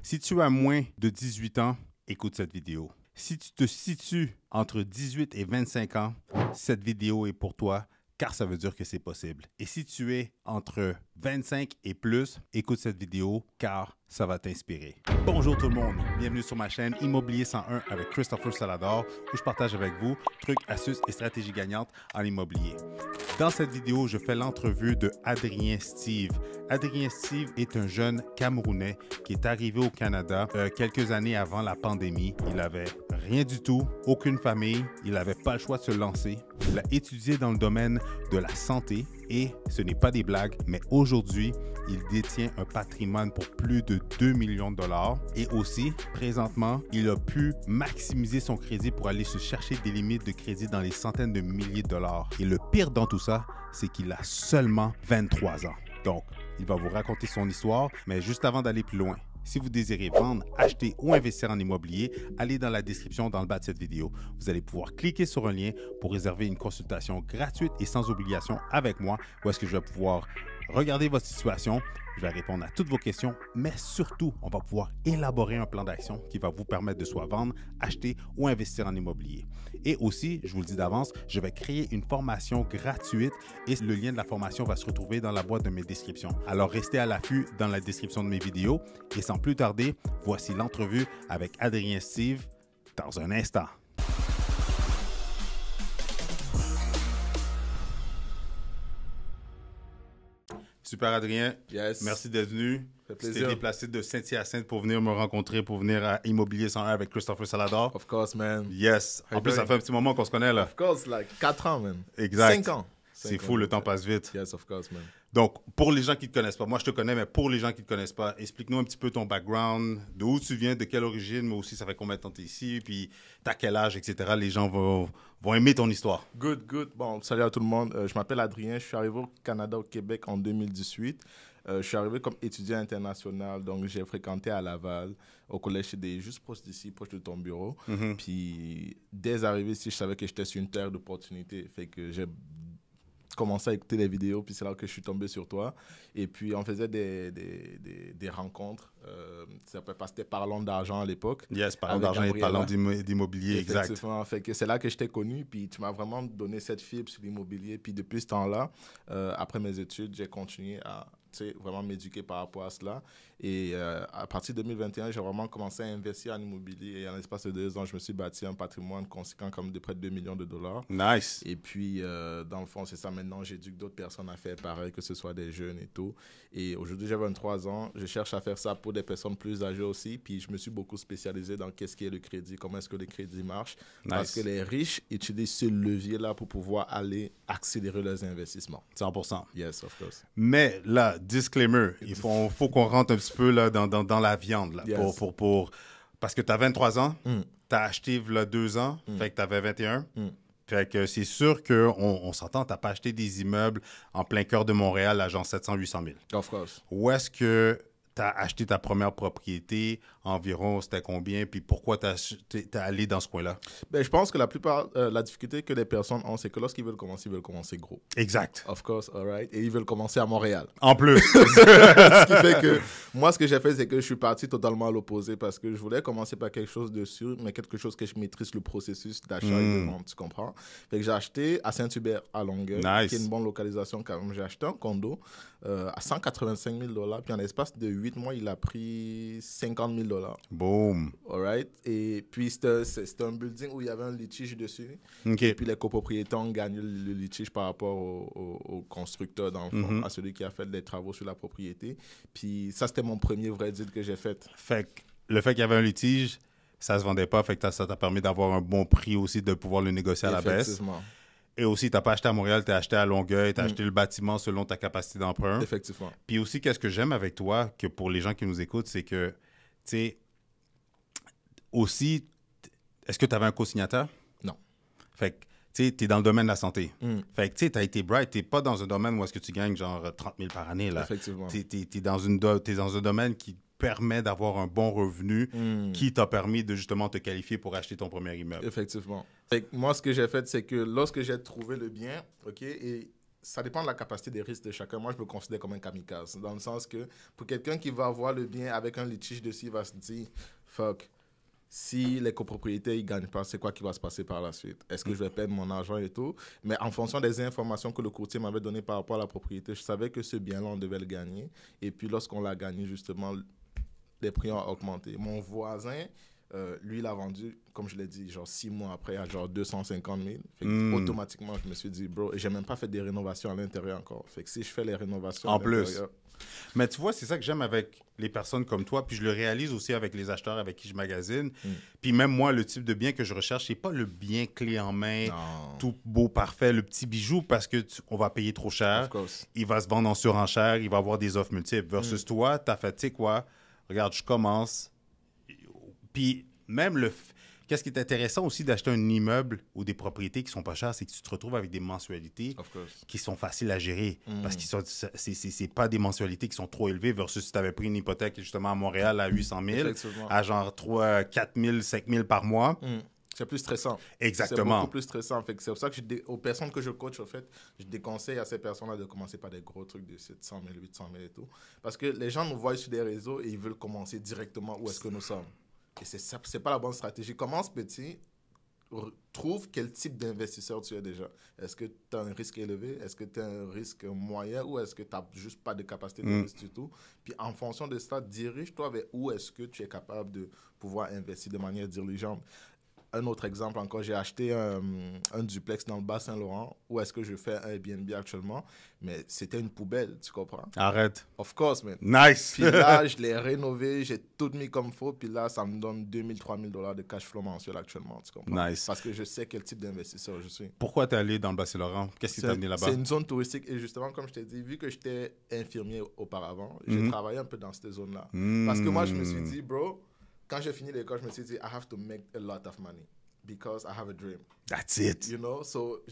Si tu as moins de 18 ans, écoute cette vidéo. Si tu te situes entre 18 et 25 ans, cette vidéo est pour toi, car ça veut dire que c'est possible. Et si tu es entre 25 et plus, écoute cette vidéo, car ça va t'inspirer. Bonjour tout le monde, bienvenue sur ma chaîne Immobilier 101 avec Christopher Salador, où je partage avec vous trucs, astuces et stratégies gagnantes en immobilier. Dans cette vidéo, je fais l'entrevue de Adrien Steve. Adrien Steve est un jeune Camerounais qui est arrivé au Canada quelques années avant la pandémie. Il avait rien du tout, aucune famille, il n'avait pas le choix de se lancer. Il a étudié dans le domaine de la santé et ce n'est pas des blagues, mais aujourd'hui, il détient un patrimoine pour plus de 2 millions de dollars et aussi, présentement, il a pu maximiser son crédit pour aller se chercher des limites de crédit dans les centaines de milliers de dollars. Et le pire dans tout ça, c'est qu'il a seulement 23 ans. Donc, il va vous raconter son histoire, mais juste avant d'aller plus loin, si vous désirez vendre, acheter ou investir en immobilier, allez dans la description dans le bas de cette vidéo. Vous allez pouvoir cliquer sur un lien pour réserver une consultation gratuite et sans obligation avec moi, où est-ce que je vais pouvoir regarder votre situation, je vais répondre à toutes vos questions, mais surtout, on va pouvoir élaborer un plan d'action qui va vous permettre de soit vendre, acheter ou investir en immobilier. Et aussi, je vous le dis d'avance, je vais créer une formation gratuite et le lien de la formation va se retrouver dans la boîte de mes descriptions. Alors, restez à l'affût dans la description de mes vidéos et sans plus tarder, voici l'entrevue avec Adrien Steve dans un instant. Super Adrien, Yes. merci d'être venu. Ça fait Tu t'es plaisir. déplacé de Saint-Hyacinthe pour venir me rencontrer, pour venir à Immobilier 101 avec Christopher Salador. Of course, man. Yes. En plus, ça fait un petit moment qu'on se connaît là. Of course, like 4 ans, man. Exact. 5 ans. C'est fou, le temps passe vite. Yes, of course, man. Donc, pour les gens qui ne te connaissent pas, moi je te connais, mais pour les gens qui ne te connaissent pas, explique-nous un petit peu ton background, d'où tu viens, de quelle origine, mais aussi ça fait combien de temps tu es ici, puis t'as quel âge, etc. Les gens vont aimer ton histoire. Good, good. Bon, salut à tout le monde. Je m'appelle Adrien. Je suis arrivé au Canada, au Québec en 2018. Je suis arrivé comme étudiant international, donc j'ai fréquenté à Laval, au collège CD, juste proche d'ici, proche de ton bureau. Puis, dès arrivé ici, je savais que j'étais sur une terre d'opportunités. Fait que j'ai commencé à écouter les vidéos, puis c'est là que je suis tombé sur toi. Et puis, on faisait des rencontres. C'était Parlons d'argent à l'époque. Yes, parlant Avec d'argent et Gabriela. parlant d'immobilier, exact. Effectivement, fait que c'est là que je t'ai connu, puis tu m'as vraiment donné cette fibre sur l'immobilier. Puis depuis ce temps-là, après mes études, j'ai continué à vraiment m'éduquer par rapport à cela. Et à partir de 2021, j'ai vraiment commencé à investir en immobilier. Et en l'espace de 2 ans, je me suis bâti un patrimoine conséquent comme de près de 2 millions de dollars. Nice. Et puis, dans le fond, c'est ça. Maintenant, j'éduque d'autres personnes à faire pareil, que ce soit des jeunes et tout. Et aujourd'hui, j'ai 23 ans. Je cherche à faire ça pour des personnes plus âgées aussi. Puis, je me suis beaucoup spécialisé dans qu'est-ce qu'est le crédit, comment est-ce que le crédit marche. Nice. Parce que les riches utilisent ce levier-là pour pouvoir aller accélérer leurs investissements. 100%. Yes, of course. Mais là, disclaimer, il faut qu'on rentre un petit peu là, dans la viande. Là, Yes. parce que tu as 23 ans, tu as acheté là 2 ans, fait que tu avais 21. Fait que c'est sûr qu'on s'entend, tu n'as pas acheté des immeubles en plein cœur de Montréal à genre 700-800 000. Of course. Où est-ce que tu as acheté ta première propriété? Environ, c'était combien? Puis pourquoi tu es allé dans ce coin-là? Ben, je pense que la plupart, la difficulté que les personnes ont, c'est que lorsqu'ils veulent commencer gros. Exact. Of course, all right. Et ils veulent commencer à Montréal. En plus. Ce qui fait que moi, ce que j'ai fait, c'est que je suis parti totalement à l'opposé parce que je voulais commencer par quelque chose de sûr, mais quelque chose que je maîtrise le processus d'achat et de vente, tu comprends? Fait que j'ai acheté à Saint-Hubert à Longueuil, Nice. qui est une bonne localisation quand même. J'ai acheté un condo à 185 000 $, puis en l'espace de 8 mois, il a pris 50 000 $. Boom. All right. Et puis, c'était un building où il y avait un litige dessus. OK. Et puis, les copropriétaires ont gagné le litige par rapport au constructeur, dans le fond, à celui qui a fait les travaux sur la propriété. Puis, ça, c'était mon premier vrai deal que j'ai fait. Fait que le fait qu'il y avait un litige, ça se vendait pas, fait que ça t'a permis d'avoir un bon prix aussi, de pouvoir le négocier à la baisse. Effectivement. Et aussi, tu n'as pas acheté à Montréal, tu as acheté à Longueuil, tu as acheté le bâtiment selon ta capacité d'emprunt. Effectivement. Puis aussi, qu'est-ce que j'aime avec toi, que pour les gens qui nous écoutent, c'est que, tu sais, aussi, est-ce que tu avais un co-signateur? Non. Fait que, tu sais, tu es dans le domaine de la santé. Fait que, tu sais, tu as été bright, tu n'es pas dans un domaine où est-ce que tu gagnes genre 30 000 par année, là. Effectivement. Tu es dans un domaine qui permet d'avoir un bon revenu qui t'a permis de justement te qualifier pour acheter ton premier immeuble. Effectivement. Fait que moi, ce que j'ai fait, c'est que lorsque j'ai trouvé le bien, OK, et ça dépend de la capacité des risques de chacun. Moi, je me considère comme un kamikaze, dans le sens que pour quelqu'un qui va voir le bien avec un litige dessus, il va se dire, fuck, si les copropriétés ne gagnent pas, c'est quoi qui va se passer par la suite? Est-ce que je vais perdre mon argent et tout? Mais en fonction des informations que le courtier m'avait données par rapport à la propriété, je savais que ce bien-là, on devait le gagner. Et puis, lorsqu'on l'a gagné, justement, les prix ont augmenté. Mon voisin, lui, il a vendu, comme je l'ai dit, genre 6 mois après, à genre 250 000. Fait que automatiquement, je me suis dit, bro, j'ai même pas fait des rénovations à l'intérieur encore. Fait que si je fais les rénovations en à plus. l'intérieur... Mais tu vois, c'est ça que j'aime avec les personnes comme toi, puis je le réalise aussi avec les acheteurs avec qui je magasine. Puis même moi, le type de bien que je recherche, c'est pas le bien clé en main, tout beau, parfait, le petit bijou, parce que on va payer trop cher. Il va se vendre en surenchère, il va avoir des offres multiples. Versus toi, t'as fait, tu sais quoi, regarde, je commence. Puis même qu'est-ce qui est intéressant aussi d'acheter un immeuble ou des propriétés qui sont pas chères, c'est que tu te retrouves avec des mensualités qui sont faciles à gérer. Parce que c'est pas des mensualités qui sont trop élevées versus si tu avais pris une hypothèque justement à Montréal à 800 000, à genre 3, 4 000, 5 000 par mois. C'est plus stressant. Exactement. C'est beaucoup plus stressant. Fait que c'est pour ça que aux personnes que je coach, en fait, je déconseille à ces personnes-là de commencer par des gros trucs de 700 000, 800 000 et tout. Parce que les gens nous voient sur des réseaux et ils veulent commencer directement où est-ce que nous sommes. Et c'est pas la bonne stratégie. Commence petit, trouve quel type d'investisseur tu es déjà. Est-ce que tu as un risque élevé? Est-ce que tu as un risque moyen? Ou est-ce que tu n'as juste pas de capacité de risque du tout? Puis en fonction de cela, dirige-toi vers où est-ce que tu es capable de pouvoir investir de manière diligente. Un autre exemple encore, j'ai acheté un duplex dans le Bas-Saint-Laurent où est-ce que je fais un Airbnb actuellement, mais c'était une poubelle, tu comprends? Arrête. Of course, man. Nice. Puis là, je l'ai rénové, j'ai tout mis comme faut, puis là, ça me donne 2 000, 3 000 $ de cash flow mensuel actuellement, tu comprends? Nice. Parce que je sais quel type d'investisseur je suis. Pourquoi t'es allé dans le Bas-Saint-Laurent? Qu'est-ce qui t'a amené là-bas? C'est une zone touristique et justement, comme je t'ai dit, vu que j'étais infirmier auparavant, j'ai travaillé un peu dans cette zone-là. Parce que moi, je me suis dit, bro, quand j'ai fini l'école, je me suis dit, I have to make a lot of money. Because I have a dream. That's it. You know, so,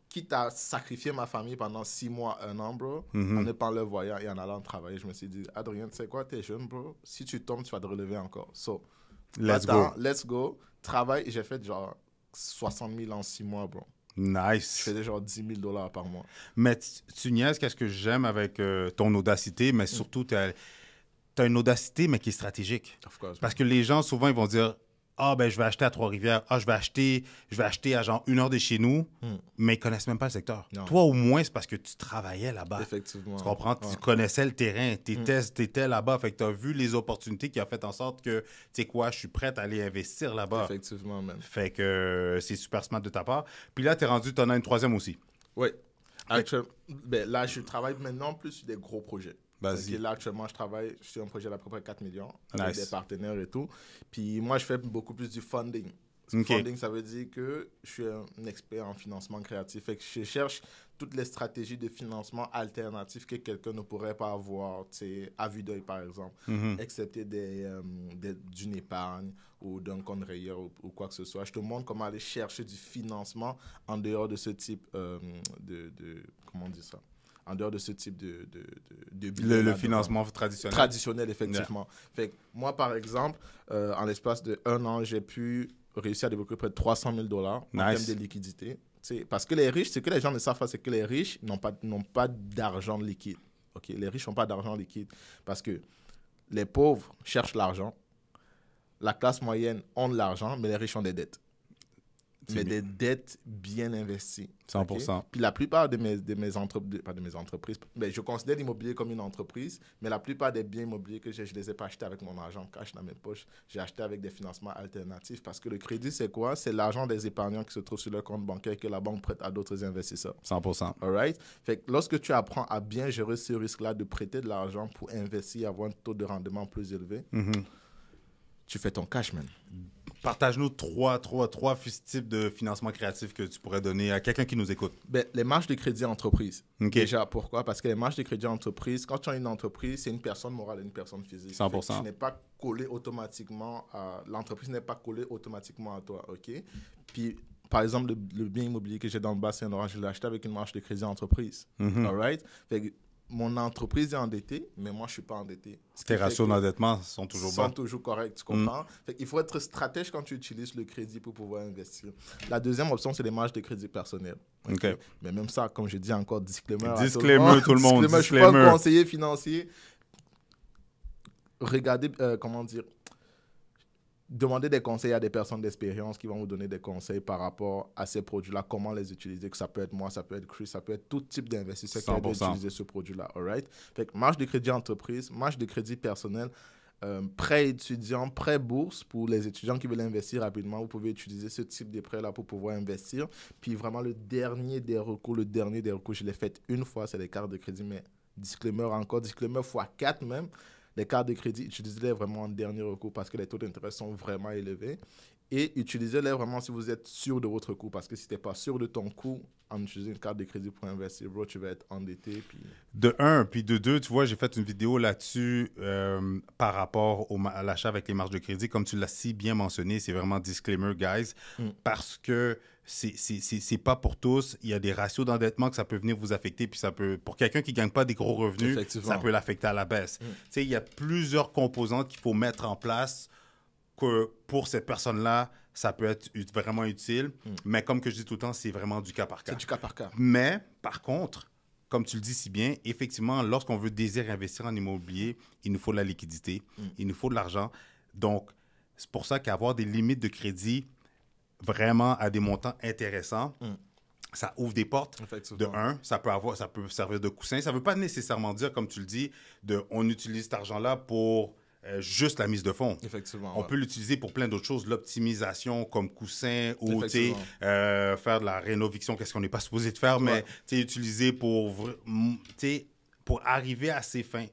quitte à sacrifier ma famille pendant 6 mois, 1 an, bro, en ne pas le voyant et en allant travailler, je me suis dit, Adrien, tu sais quoi, t'es jeune, bro, si tu tombes, tu vas te relever encore. So, let's go. Travail, j'ai fait genre 60 000 en 6 mois, bro. Nice. Je faisais genre 10 000 $ par mois. Mais tu niaises, qu'est-ce que j'aime avec ton audacité, mais surtout, t'as une audacité, mais qui est stratégique. Of course. Parce que les gens, souvent, ils vont dire, ah, ben, je vais acheter à Trois-Rivières. Ah, je vais acheter à genre 1 heure de chez nous, mais ils connaissent même pas le secteur. Non. Toi, au moins, c'est parce que tu travaillais là-bas. Effectivement. Tu comprends? Tu connaissais le terrain. Tu étais là-bas. Fait que tu as vu les opportunités qui ont fait en sorte que, tu sais quoi, je suis prête à aller investir là-bas. Effectivement, man. Fait que c'est super smart de ta part. Puis là, tu es rendu, tu en as une troisième aussi. Oui. Ben, là, je travaille maintenant plus sur des gros projets. Okay, là, actuellement, je travaille sur un projet d'à peu près 4 millions avec des partenaires et tout. Puis moi, je fais beaucoup plus du funding. Funding, ça veut dire que je suis un expert en financement créatif. Fait que je cherche toutes les stratégies de financement alternatives que quelqu'un ne pourrait pas avoir à vue d'œil, par exemple, excepté d'une épargne ou d'un compte rayeur ou quoi que ce soit. Je te montre comment aller chercher du financement en dehors de ce type comment on dit ça? En dehors de ce type de le financement traditionnel. Traditionnel, effectivement. Fait que moi, par exemple, en l'espace de 1 an, j'ai pu réussir à débloquer près de 300 000 $ en termes de liquidité. Parce que les riches, ce que les gens ne savent pas, c'est que les riches n'ont pas d'argent liquide. Okay? Les riches n'ont pas d'argent liquide parce que les pauvres cherchent l'argent, la classe moyenne ont de l'argent, mais les riches ont des dettes. Mais des dettes bien investies. 100%. Okay? Puis la plupart de mes entreprises, mais je considère l'immobilier comme une entreprise, mais la plupart des biens immobiliers que je ne les ai pas achetés avec mon argent cash dans mes poches. J'ai acheté avec des financements alternatifs parce que le crédit, c'est quoi? C'est l'argent des épargnants qui se trouve sur leur compte bancaire et que la banque prête à d'autres investisseurs. 100%. All right? Fait que lorsque tu apprends à bien gérer ce risque-là de prêter de l'argent pour investir et avoir un taux de rendement plus élevé, tu fais ton cash, man. Partage-nous trois types de financement créatif que tu pourrais donner à quelqu'un qui nous écoute. Ben, les marges de crédit entreprise. Okay. Déjà, pourquoi? Parce que les marges de crédit entreprise, quand tu as une entreprise, c'est une personne morale et une personne physique. 100%. Tu n'es pas collé automatiquement à... L'entreprise n'est pas collée automatiquement à toi, OK? Puis, par exemple, le bien immobilier que j'ai dans le Bas-Saint-Laurent, je l'ai acheté avec une marge de crédit entreprise. All right? Fait que mon entreprise est endettée, mais moi, je ne suis pas endetté. Tes ratios d'endettement sont toujours bas. Sont toujours corrects, tu comprends? Il faut être stratège quand tu utilises le crédit pour pouvoir investir. La deuxième option, c'est les marges de crédit personnel. Okay. Mais même ça, comme je dis encore, disclaimer. Disclaimer, tout le monde. Je ne suis pas un conseiller financier. Regardez, comment dire, demandez des conseils à des personnes d'expérience qui vont vous donner des conseils par rapport à ces produits-là, comment les utiliser, que ça peut être moi, ça peut être Chris, ça peut être tout type d'investisseur qui va utiliser ce produit-là. All right? Fait que marge de crédit entreprise, marge de crédit personnel, prêt étudiant, prêt bourse pour les étudiants qui veulent investir rapidement. Vous pouvez utiliser ce type de prêt-là pour pouvoir investir. Puis vraiment, le dernier des recours, je l'ai fait une fois, c'est les cartes de crédit, mais disclaimer encore, disclaimer x4 même. Les cartes de crédit, utilisez-les vraiment en dernier recours parce que les taux d'intérêt sont vraiment élevés. Et utilisez-les vraiment si vous êtes sûr de votre coût. Parce que si tu n'es pas sûr de ton coût, en utilisant une carte de crédit pour investir, bro, tu vas être endetté. Puis... De un, puis de deux, tu vois, j'ai fait une vidéo là-dessus par rapport à l'achat avec les marges de crédit. Comme tu l'as si bien mentionné, c'est vraiment disclaimer, guys, parce que c'est pas pour tous. Il y a des ratios d'endettement que ça peut venir vous affecter, puis ça peut, pour quelqu'un qui ne gagne pas des gros revenus, ça peut l'affecter à la baisse. Tu sais, il y a plusieurs composantes qu'il faut mettre en place que pour cette personne-là, ça peut être vraiment utile. Mais comme que je dis tout le temps, c'est vraiment du cas par cas. C'est du cas par cas. Mais, par contre, comme tu le dis si bien, effectivement, lorsqu'on veut désirer investir en immobilier, il nous faut de la liquidité, il nous faut de l'argent. Donc, c'est pour ça qu'avoir des limites de crédit vraiment à des montants intéressants, ça ouvre des portes. De un, ça peut servir de coussin. Ça ne veut pas nécessairement dire, comme tu le dis, on utilise cet argent-là pour juste la mise de fonds. Effectivement. On peut l'utiliser pour plein d'autres choses, l'optimisation comme coussin ou faire de la rénoviction, qu'est-ce qu'on n'est pas supposé de faire, mais utiliser pour arriver à ses fins.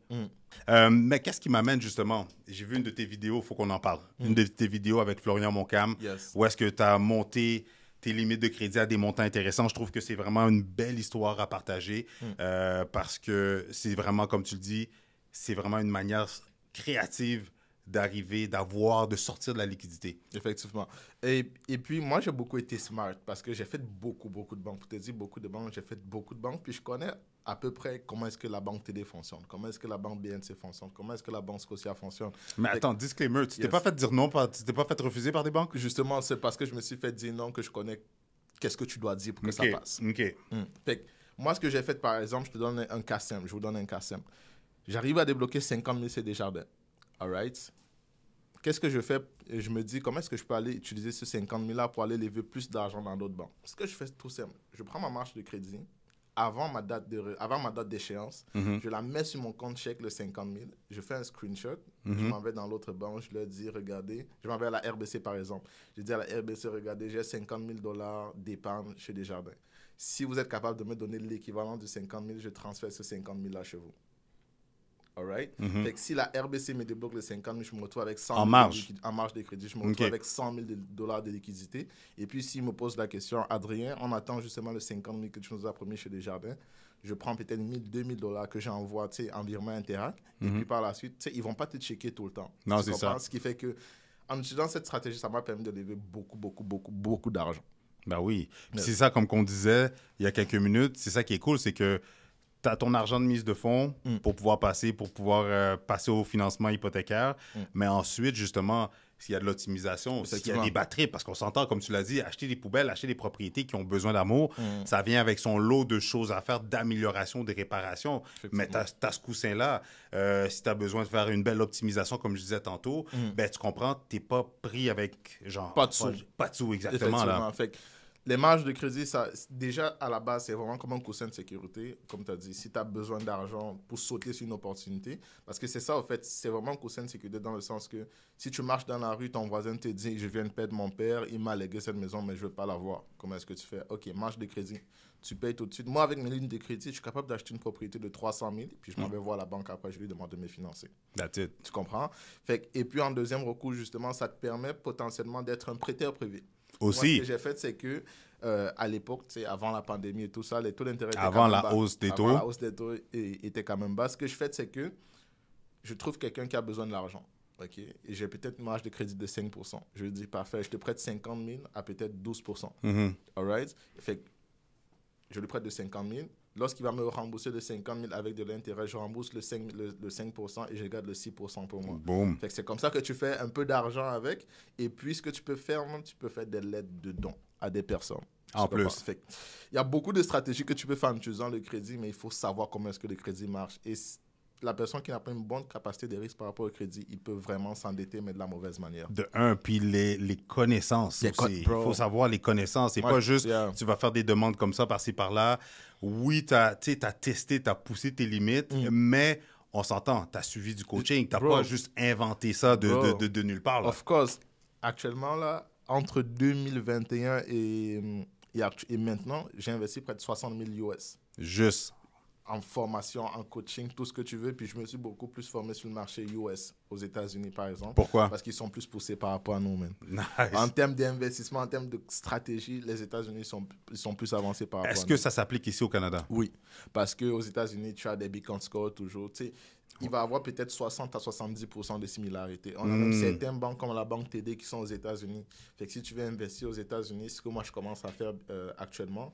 Mais qu'est-ce qui m'amène justement? J'ai vu une de tes vidéos, il faut qu'on en parle. Une de tes vidéos avec Florian Moncam, où est-ce que tu as monté tes limites de crédit à des montants intéressants. Je trouve que c'est vraiment une belle histoire à partager parce que c'est vraiment, comme tu le dis, c'est vraiment une manière créative d'arriver, de sortir de la liquidité. Effectivement. Et puis, moi, j'ai beaucoup été smart parce que j'ai fait beaucoup de banques. Pour te dire, beaucoup de banques, j'ai fait beaucoup de banques. Puis, je connais à peu près comment est-ce que la banque TD fonctionne, comment est-ce que la banque BNC fonctionne, comment est-ce que la banque Scotia fonctionne. Mais attends, disclaimer, tu t'es pas fait dire non, tu t'es pas fait refuser par des banques? Justement, c'est parce que je me suis fait dire non que je connais qu'est-ce que tu dois dire pour que ça passe. Fait que, moi, ce que j'ai fait, par exemple, je te donne un cas simple. Je vous donne un cas simple. J'arrive à débloquer 50 000 CD Jardin. All right? Qu'est-ce que je fais? Je me dis, comment est-ce que je peux aller utiliser ce 50 000-là pour aller lever plus d'argent dans d'autres banques? Ce que je fais, c'est tout simple. Je prends ma marge de crédit avant ma date d'échéance. Je la mets sur mon compte chèque, le 50 000. Je fais un screenshot. Je m'en vais dans l'autre banque. Je leur dis, regardez. Je m'en vais à la RBC, par exemple. Je dis à la RBC, regardez, j'ai 50 000 $ d'épargne chez Desjardins. Si vous êtes capable de me donner l'équivalent de 50 000, je transfère ce 50 000-là chez vous. All right? Fait que si la RBC me débloque les 50 000, je me retrouve avec 100 000 en marge de crédit. Je me retrouve avec 100 000 $ de liquidité. Et puis, s'il me pose la question, Adrien, on attend justement le 50 000 que tu nous as promis chez Desjardins. Je prends peut-être 1 000, 2 000 $ que j'envoie en virement Interac. Et puis, par la suite, ils ne vont pas te checker tout le temps. Non, c'est ça. Ce qui fait que, en utilisant cette stratégie, ça m'a permis de lever beaucoup d'argent. Ben oui. Puis c'est ça, comme qu'on disait il y a quelques minutes, c'est ça qui est cool, c'est que tu as ton argent de mise de fonds pour pouvoir passer au financement hypothécaire. Mais ensuite, justement, s'il y a de l'optimisation, s'il y a des batteries, parce qu'on s'entend, comme tu l'as dit, acheter des poubelles, acheter des propriétés qui ont besoin d'amour, ça vient avec son lot de choses à faire, d'amélioration, de réparation. Mais tu as ce coussin-là. Si tu as besoin de faire une belle optimisation, comme je disais tantôt, ben, tu comprends, tu n'es pas pris avec genre... Pas de sous. Pas de sous, exactement. Là. Fait que les marges de crédit, ça, déjà, à la base, c'est vraiment comme un coussin de sécurité. Comme tu as dit, si tu as besoin d'argent pour sauter sur une opportunité, parce que c'est ça, en fait, c'est vraiment un coussin de sécurité dans le sens que si tu marches dans la rue, ton voisin te dit « Je viens de perdre mon père, il m'a légué cette maison, mais je ne veux pas l'avoir. » Comment est-ce que tu fais? OK, marge de crédit. Tu payes tout de suite. Moi, avec mes lignes de crédit, je suis capable d'acheter une propriété de 300 000, puis je m'en vais voir la banque après, je lui demande de me financer. That's it. Tu comprends? Et puis, en deuxième recours, justement, ça te permet potentiellement d'être un prêteur privé. Aussi. Moi, ce que j'ai fait, c'est que à l'époque, avant la pandémie et tout ça, les taux d'intérêt étaient Avant la hausse des taux. La hausse des taux était quand même bas. Ce que je fais, c'est que je trouve quelqu'un qui a besoin de l'argent. Okay? Et j'ai peut-être une marge de crédit de 5%. Je lui dis, parfait, je te prête 50 000 à peut-être 12%. All right? Fait que je lui prête de 50 000. Lorsqu'il va me rembourser le 50 000 avec de l'intérêt, je rembourse le 5% et je garde le 6% pour moi. Boom. Fait que c'est comme ça que tu fais un peu d'argent avec. Et puis, ce que tu peux faire, tu peux faire des lettres de dons à des personnes. En plus. Il y a beaucoup de stratégies que tu peux faire en utilisant le crédit, mais il faut savoir comment est-ce que le crédit marche. Et la personne qui n'a pas une bonne capacité de risque par rapport au crédit, il peut vraiment s'endetter, mais de la mauvaise manière. De un, puis les connaissances aussi. Il faut savoir les connaissances. C'est pas juste, tu vas faire des demandes comme ça, par-ci, par-là. Oui, tu as testé, tu as poussé tes limites, mais on s'entend, tu as suivi du coaching. Tu n'as pas juste inventé ça de nulle part. Là. Of course. Actuellement, là, entre 2021 et maintenant, j'ai investi près de 60 000 US. Juste. En formation, en coaching, tout ce que tu veux. Puis je me suis beaucoup plus formé sur le marché US, aux États-Unis, par exemple. Pourquoi? Parce qu'ils sont plus poussés par rapport à nous, man. Nice. En termes d'investissement, en termes de stratégie, les États-Unis sont plus avancés par rapport à nous. Est-ce que ça s'applique ici au Canada? Oui. Parce qu'aux États-Unis, tu as des beacon scores toujours. Tu sais, il va y avoir peut-être 60 à 70% de similarité. On a même certaines banques comme la banque TD qui sont aux États-Unis. Fait que si tu veux investir aux États-Unis, ce que moi je commence à faire actuellement,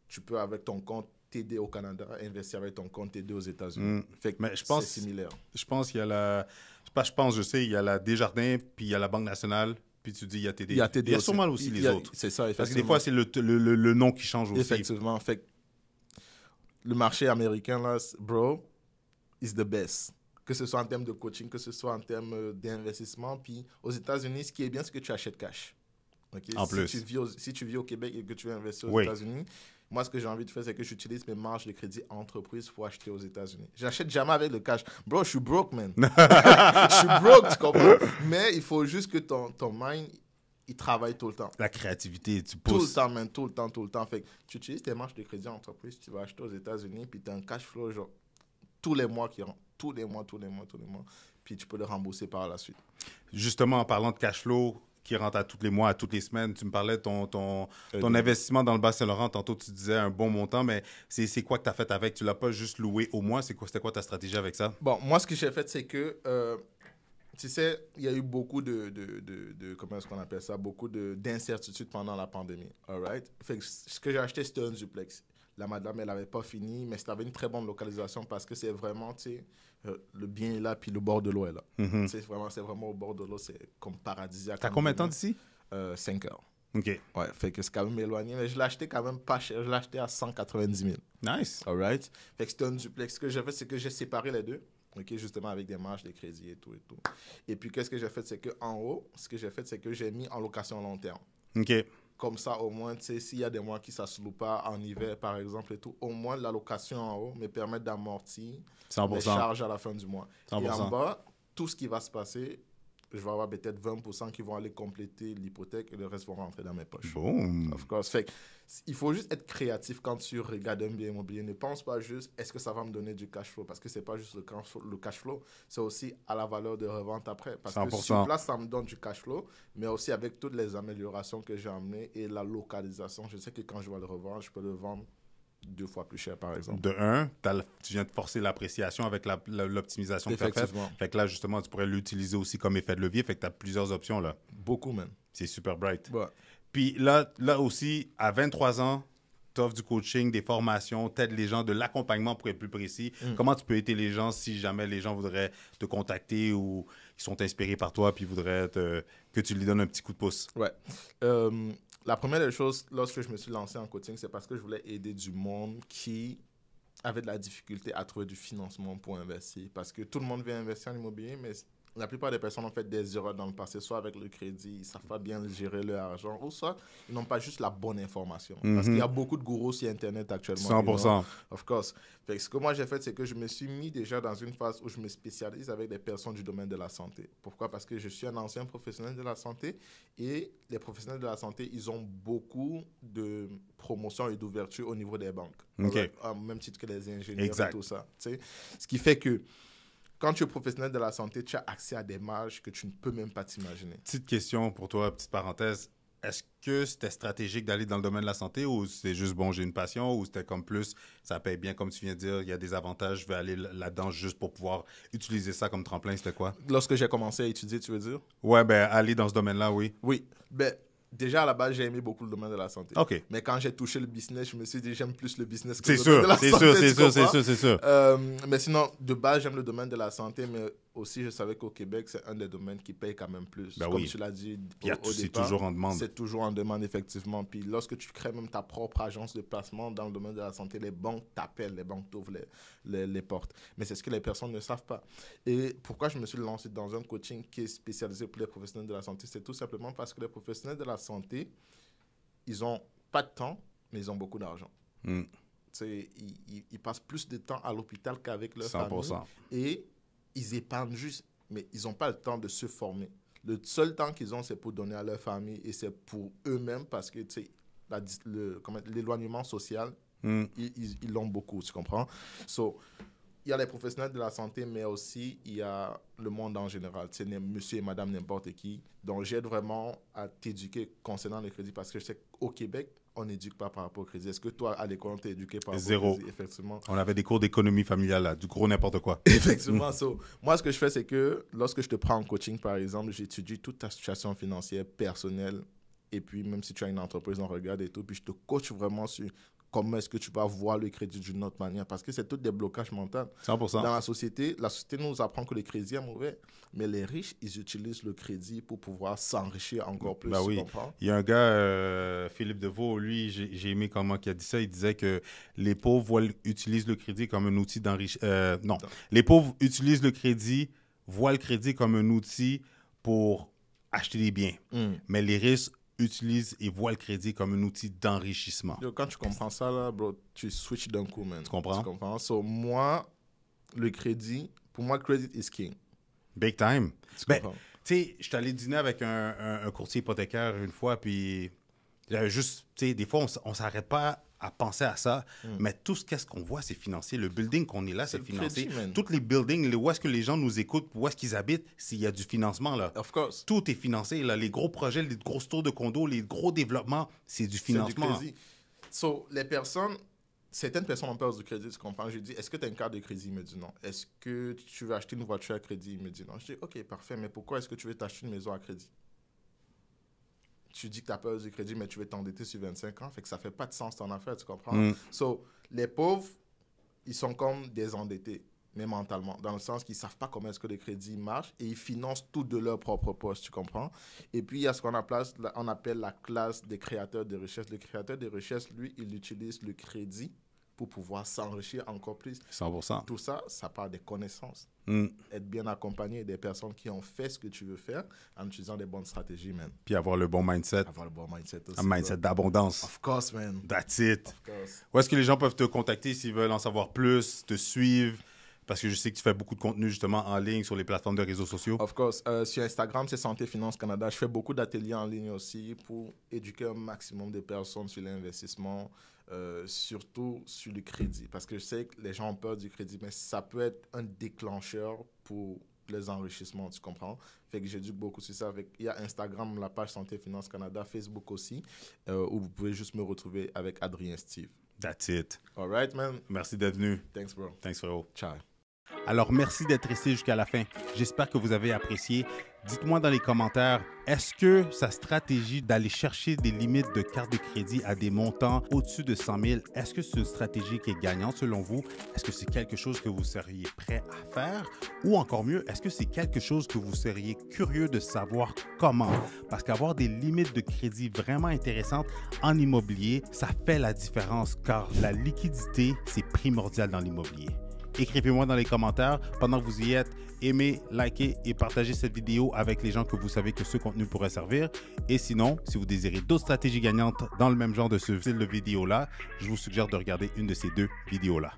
tu peux avec ton compte TD au Canada, investir avec ton compte TD aux États-Unis. Fait que c'est similaire. Je pense qu'il y a il y a la Desjardins, puis il y a la Banque nationale, puis tu dis il y a TD. Il y a TD. Il y a sûrement aussi les autres. C'est ça, effectivement. Parce que des fois, c'est le nom qui change aussi. Effectivement. Fait que le marché américain, là, bro, is the best. Que ce soit en termes de coaching, que ce soit en termes d'investissement. Puis aux États-Unis, ce qui est bien, c'est que tu achètes cash. Okay? En plus. Si tu vis au Québec et que tu veux investir aux États-Unis, moi, ce que j'ai envie de faire, c'est que j'utilise mes marges de crédit entreprise pour acheter aux États-Unis. Je n'achète jamais avec le cash. Bro, je suis broke, man. Je suis broke, tu comprends? Mais il faut juste que ton mind, il travaille tout le temps. La créativité, tu pousses. Tout le temps, man. Tout le temps. Fait que tu utilises tes marges de crédit entreprise, tu vas acheter aux États-Unis, puis tu as un cash flow, genre, tous les mois qui rentrent. Tous les mois. Puis tu peux le rembourser par la suite. Justement, en parlant de cash flow, qui rentre à tous les mois, à toutes les semaines. Tu me parlais de ton investissement dans le Bas-Saint-Laurent. Tantôt, tu disais un bon montant, mais c'est quoi que tu as fait avec? Tu ne l'as pas juste loué au mois? C'était quoi ta stratégie avec ça? Bon, moi, ce que j'ai fait, c'est que, tu sais, il y a eu beaucoup comment est-ce qu'on appelle ça? Beaucoup d'incertitudes pendant la pandémie. All right? Fait que ce que j'ai acheté, c'était un duplex. La madame, elle n'avait pas fini, mais c'était une très bonne localisation parce que c'est vraiment, tu sais, le bien est là, puis le bord de l'eau est là. C'est vraiment au bord de l'eau, c'est comme paradisiaque. T'as combien de temps d'ici? 5 heures. OK. Ouais, fait que c'est quand même éloigné, mais je l'ai acheté quand même pas cher. Je l'ai acheté à 190 000. Nice. All right? Fait que c'était un duplex. Ce que j'ai fait, c'est que j'ai séparé les deux, OK, justement avec des marges, des crédits et tout. Et puis, qu'est-ce que j'ai fait? C'est qu'en haut, ce que j'ai fait, c'est que j'ai mis en location long terme. OK. Comme ça, au moins, tu sais, s'il y a des mois qui ne s'assoulent pas en hiver, par exemple, et tout, au moins, la location en haut me permet d'amortir 100%. les charges à la fin du mois. 100%. Et en bas, tout ce qui va se passer, je vais avoir peut-être 20% qui vont aller compléter l'hypothèque et le reste vont rentrer dans mes poches. Boom. Of course. Fait il faut juste être créatif quand tu regardes un bien immobilier. Ne pense pas juste, est-ce que ça va me donner du cash flow? Parce que ce n'est pas juste le cash flow, c'est aussi à la valeur de revente après. Parce 100%. que sur place, ça me donne du cash flow, mais aussi avec toutes les améliorations que j'ai amenées et la localisation. Je sais que quand je vais le revendre, je peux le vendre 2 fois plus cher, par exemple. De un, tu viens de forcer l'appréciation avec l'optimisation que tu as faite. Fait que là, justement, tu pourrais l'utiliser aussi comme effet de levier. Fait que tu as plusieurs options, là. Beaucoup, même. C'est super bright. Ouais. Puis là aussi, à 23 ans, tu offres du coaching, des formations, t'aides les gens, de l'accompagnement pour être plus précis. Comment tu peux aider les gens si jamais les gens voudraient te contacter ou ils sont inspirés par toi puis voudraient que tu lui donnes un petit coup de pouce? Ouais. La première des choses, lorsque je me suis lancé en coaching, c'est parce que je voulais aider du monde qui avait de la difficulté à trouver du financement pour investir. Parce que tout le monde veut investir en immobilier, mais la plupart des personnes ont fait des erreurs dans le passé, soit avec le crédit, ils ne savent pas bien gérer leur argent, ou soit ils n'ont pas juste la bonne information. Parce qu'il y a beaucoup de gourous sur Internet actuellement. 100%. Of course. Fait que ce que moi j'ai fait, c'est que je me suis mis déjà dans une phase où je me spécialise avec des personnes du domaine de la santé. Pourquoi? Parce que je suis un ancien professionnel de la santé et les professionnels de la santé, ils ont beaucoup de promotions et d'ouverture au niveau des banques. Okay. Au même titre que les ingénieurs et tout ça. T'sais? Ce qui fait que quand tu es professionnel de la santé, tu as accès à des marges que tu ne peux même pas t'imaginer. Petite question pour toi, petite parenthèse. Est-ce que c'était stratégique d'aller dans le domaine de la santé ou c'était juste, bon, j'ai une passion ou c'était comme plus, ça paye bien, comme tu viens de dire, il y a des avantages, je vais aller là-dedans juste pour pouvoir utiliser ça comme tremplin, c'était quoi? Lorsque j'ai commencé à étudier, tu veux dire? Ouais, ben aller dans ce domaine-là, oui. Oui. Ben, déjà à la base, j'ai aimé beaucoup le domaine de la santé. OK. Mais quand j'ai touché le business, je me suis dit, j'aime plus le business que C'est le domaine sûr, de la c'est santé. sûr, c'est tu sûr, c'est comprends? sûr, c'est sûr. Mais sinon, de base, j'aime le domaine de la santé, mais aussi, je savais qu'au Québec, c'est un des domaines qui paye quand même plus. Ben Comme oui. tu l'as dit au C'est départ. toujours en demande. C'est toujours en demande, effectivement. Puis lorsque tu crées même ta propre agence de placement dans le domaine de la santé, les banques t'appellent, les banques t'ouvrent les portes. Mais c'est ce que les personnes ne savent pas. Et pourquoi je me suis lancé dans un coaching qui est spécialisé pour les professionnels de la santé, c'est tout simplement parce que les professionnels de la santé, ils n'ont pas de temps, mais ils ont beaucoup d'argent. Ils passent plus de temps à l'hôpital qu'avec leur 100%. famille. Et ils épargnent juste, mais ils n'ont pas le temps de se former. Le seul temps qu'ils ont, c'est pour donner à leur famille et c'est pour eux-mêmes parce que l'éloignement social, ils l'ont beaucoup, tu comprends? Il y a les professionnels de la santé, mais aussi il y a le monde en général. C'est monsieur et madame n'importe qui. Donc, j'aide vraiment à t'éduquer concernant le crédit parce que je sais qu'au Québec, on n'éduque pas par rapport au crédit. Est-ce que toi, à l'école, on t'a éduqué par rapport Zéro. au crédit? Effectivement. On avait des cours d'économie familiale, là, du gros n'importe quoi. Effectivement. Moi, ce que je fais, c'est que lorsque je te prends en coaching, par exemple, j'étudie toute ta situation financière personnelle. Et puis, même si tu as une entreprise, on regarde et tout. Puis, je te coach vraiment sur comment est-ce que tu vas voir le crédit d'une autre manière. Parce que c'est tout des blocages mentaux. 100%. Dans la société nous apprend que le crédit est mauvais. Mais les riches, ils utilisent le crédit pour pouvoir s'enrichir encore plus. Ben oui. Tu comprends? Il y a un gars, Philippe Deveau, lui, j'ai aimé comment il a dit ça. Il disait que les pauvres utilisent le crédit comme un outil d'enrichissement. Non, les pauvres utilisent le crédit, voient le crédit comme un outil pour acheter des biens. Mais les riches utilisent et voient le crédit comme un outil d'enrichissement. Quand tu comprends ça, là, bro, tu switches d'un coup, man. Tu comprends? Tu comprends? Moi, le crédit, pour moi, credit is king. Big time. Tu Ben, comprends? tu sais, je suis allé dîner avec un courtier hypothécaire une fois, puis juste, tu sais, des fois, on ne s'arrête pas à penser à ça, mais tout ce qu'on voit, c'est financier. Le building qu'on est là, c'est financier. Crédit, Tous les buildings, où est-ce que les gens nous écoutent, où est-ce qu'ils habitent, s'il y a du financement, là. Of course. Tout est financé, là. Les gros projets, les grosses tours de condos, les gros développements, c'est du financement. C'est du crédit. Certaines personnes ont peur du crédit, tu comprends? Je dis, est-ce que tu as une carte de crédit? Il me dit non. Est-ce que tu veux acheter une voiture à crédit? Il me dit non. Je dis, OK, parfait, mais pourquoi est-ce que tu veux t'acheter une maison à crédit? Tu dis que tu as peur du crédit, mais tu veux t'endetter sur 25 ans. Fait que ça ne fait pas de sens ton affaire, tu comprends? Les pauvres, ils sont comme des endettés, mais mentalement, dans le sens qu'ils ne savent pas comment est-ce que le crédit marche et ils financent tout de leur propre poche, tu comprends? Et puis, il y a ce qu'on appelle la classe des créateurs de richesse. Le créateur de richesse, lui, il utilise le crédit pour pouvoir s'enrichir encore plus. 100%. Tout ça, ça part des connaissances. Être bien accompagné des personnes qui ont fait ce que tu veux faire en utilisant des bonnes stratégies, man. Puis avoir le bon mindset. Avoir le bon mindset aussi. Un mindset d'abondance. Of course, man. That's it. Of course. Où est-ce que les gens peuvent te contacter s'ils veulent en savoir plus, te suivre? Parce que je sais que tu fais beaucoup de contenu justement en ligne sur les plateformes de réseaux sociaux. Of course. Sur Instagram, c'est Santé Finance Canada. Je fais beaucoup d'ateliers en ligne aussi pour éduquer un maximum de personnes sur l'investissement, surtout sur le crédit. Parce que je sais que les gens ont peur du crédit, mais ça peut être un déclencheur pour les enrichissements, tu comprends? Fait que j'éduque beaucoup sur ça. Il y a Instagram, la page Santé Finance Canada, Facebook aussi, où vous pouvez juste me retrouver avec Adrien Steve. That's it. All right, man. Merci d'être venu. Thanks, bro. Thanks, frérot. Ciao. Alors, merci d'être resté jusqu'à la fin. J'espère que vous avez apprécié. Dites-moi dans les commentaires, est-ce que sa stratégie d'aller chercher des limites de carte de crédit à des montants au-dessus de 100 000, est-ce que c'est une stratégie qui est gagnante selon vous? Est-ce que c'est quelque chose que vous seriez prêt à faire? Ou encore mieux, est-ce que c'est quelque chose que vous seriez curieux de savoir comment? Parce qu'avoir des limites de crédit vraiment intéressantes en immobilier, ça fait la différence car la liquidité, c'est primordial dans l'immobilier. Écrivez-moi dans les commentaires pendant que vous y êtes. Aimez, likez et partagez cette vidéo avec les gens que vous savez que ce contenu pourrait servir. Et sinon, si vous désirez d'autres stratégies gagnantes dans le même genre de ce style de vidéo-là, je vous suggère de regarder une de ces deux vidéos-là.